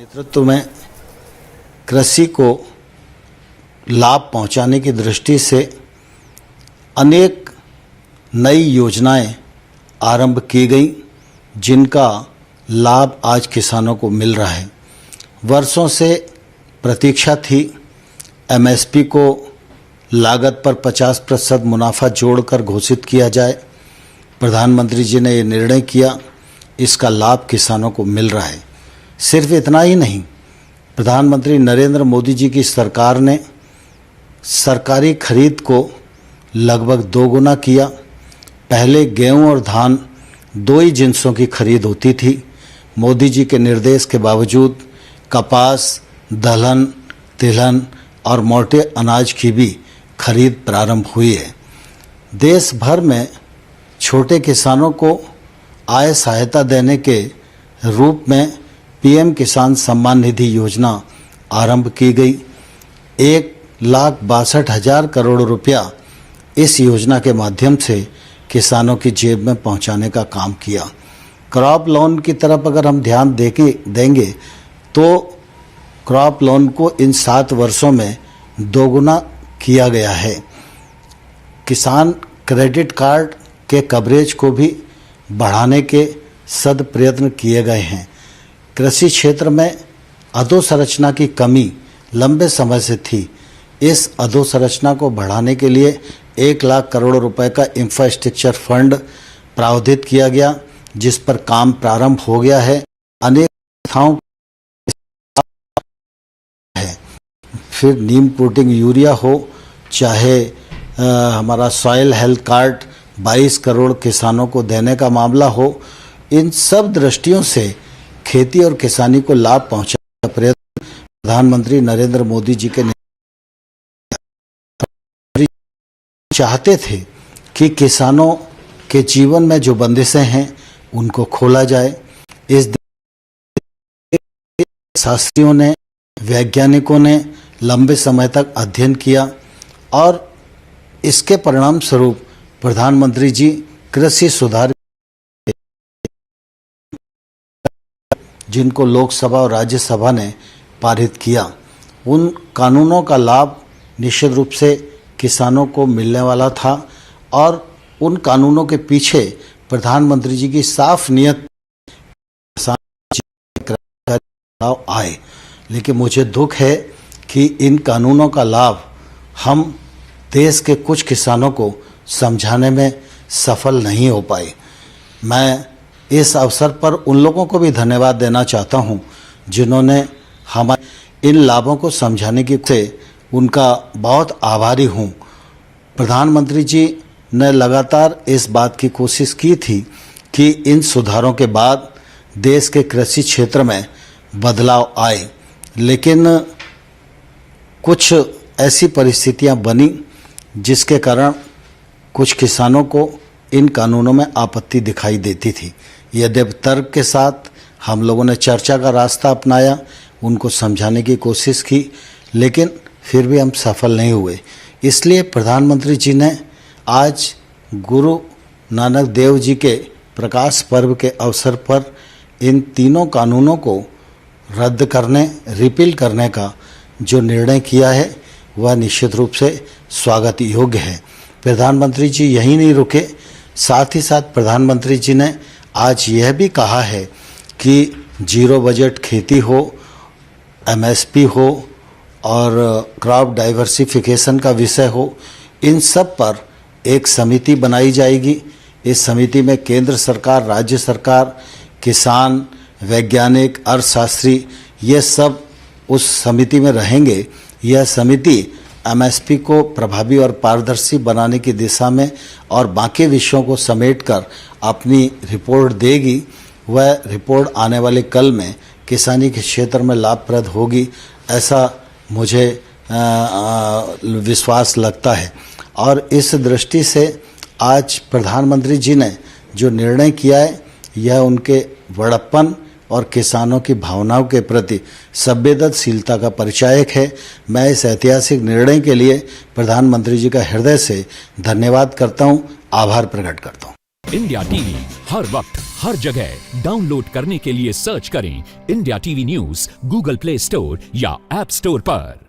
नेतृत्व में कृषि को लाभ पहुंचाने की दृष्टि से अनेक नई योजनाएं आरंभ की गई, जिनका लाभ आज किसानों को मिल रहा है। वर्षों से प्रतीक्षा थी एमएसपी को लागत पर 50% मुनाफा जोड़कर घोषित किया जाए। प्रधानमंत्री जी ने ये निर्णय किया, इसका लाभ किसानों को मिल रहा है। सिर्फ इतना ही नहीं, प्रधानमंत्री नरेंद्र मोदी जी की सरकार ने सरकारी खरीद को लगभग दोगुना किया। पहले गेहूं और धान दो ही जिन्सों की खरीद होती थी। मोदी जी के निर्देश के बावजूद कपास, दलहन, तिलहन और मोटे अनाज की भी खरीद प्रारंभ हुई है। देश भर में छोटे किसानों को आय सहायता देने के रूप में पीएम किसान सम्मान निधि योजना आरंभ की गई। 1,62,000 करोड़ रुपया इस योजना के माध्यम से किसानों की जेब में पहुंचाने का काम किया। क्रॉप लोन की तरफ अगर हम ध्यान देंगे तो क्रॉप लोन को इन 7 वर्षों में दोगुना किया गया है। किसान क्रेडिट कार्ड के कवरेज को भी बढ़ाने के सद प्रयत्न किए गए हैं। कृषि क्षेत्र में अधोसंरचना की कमी लंबे समय से थी। इस अधोसंरचना को बढ़ाने के लिए 1 लाख करोड़ रुपए का इंफ्रास्ट्रक्चर फंड प्रावधानित किया गया, जिस पर काम प्रारंभ हो गया है। अनेक संस्थाओं है, फिर नीम प्रोटीन यूरिया हो, चाहे हमारा सॉइल हेल्थ कार्ड 22 करोड़ किसानों को देने का मामला हो, इन सब दृष्टियों से खेती और किसानी को लाभ पहुंचाने का प्रयत्न प्रधानमंत्री नरेंद्र मोदी जी के चाहते थे कि किसानों के जीवन में जो बंदिशें हैं उनको खोला जाए। इस शास्त्रियों ने, वैज्ञानिकों ने लंबे समय तक अध्ययन किया और इसके परिणाम स्वरूप प्रधानमंत्री जी कृषि सुधार, जिनको लोकसभा और राज्यसभा ने पारित किया, उन कानूनों का लाभ निश्चित रूप से किसानों को मिलने वाला था और उन कानूनों के पीछे प्रधानमंत्री जी की साफ नियत आए। लेकिन मुझे दुख है कि इन कानूनों का लाभ हम देश के कुछ किसानों को समझाने में सफल नहीं हो पाए। मैं इस अवसर पर उन लोगों को भी धन्यवाद देना चाहता हूं जिन्होंने हमारे इन लाभों को समझाने की से उनका बहुत आभारी हूं। प्रधानमंत्री जी ने लगातार इस बात की कोशिश की थी कि इन सुधारों के बाद देश के कृषि क्षेत्र में बदलाव आए, लेकिन कुछ ऐसी परिस्थितियां बनी जिसके कारण कुछ किसानों को इन कानूनों में आपत्ति दिखाई देती थी। यद्यपि तर्क के साथ हम लोगों ने चर्चा का रास्ता अपनाया, उनको समझाने की कोशिश की, लेकिन फिर भी हम सफल नहीं हुए। इसलिए प्रधानमंत्री जी ने आज गुरु नानक देव जी के प्रकाश पर्व के अवसर पर इन तीनों कानूनों को रद्द करने, रिपील करने का जो निर्णय किया है वह निश्चित रूप से स्वागत योग्य है। प्रधानमंत्री जी यहीं नहीं रुके, साथ ही साथ प्रधानमंत्री जी ने आज यह भी कहा है कि जीरो बजट खेती हो, एमएसपी हो और क्रॉप डाइवर्सिफिकेशन का विषय हो, इन सब पर एक समिति बनाई जाएगी। इस समिति में केंद्र सरकार, राज्य सरकार, किसान, वैज्ञानिक, अर्थशास्त्री, ये सब उस समिति में रहेंगे। यह समिति एमएसपी को प्रभावी और पारदर्शी बनाने की दिशा में और बाकी विषयों को समेटकर अपनी रिपोर्ट देगी। वह रिपोर्ट आने वाले कल में किसानी के क्षेत्र में लाभप्रद होगी, ऐसा मुझे विश्वास लगता है। और इस दृष्टि से आज प्रधानमंत्री जी ने जो निर्णय किया है, यह उनके बड़प्पन और किसानों की भावनाओं के प्रति संवेदनशीलता का परिचायक है। मैं इस ऐतिहासिक निर्णय के लिए प्रधानमंत्री जी का हृदय से धन्यवाद करता हूं, आभार प्रकट करता हूं। इंडिया टीवी हर वक्त हर जगह डाउनलोड करने के लिए सर्च करें India TV news Google play store या ऐप स्टोर पर।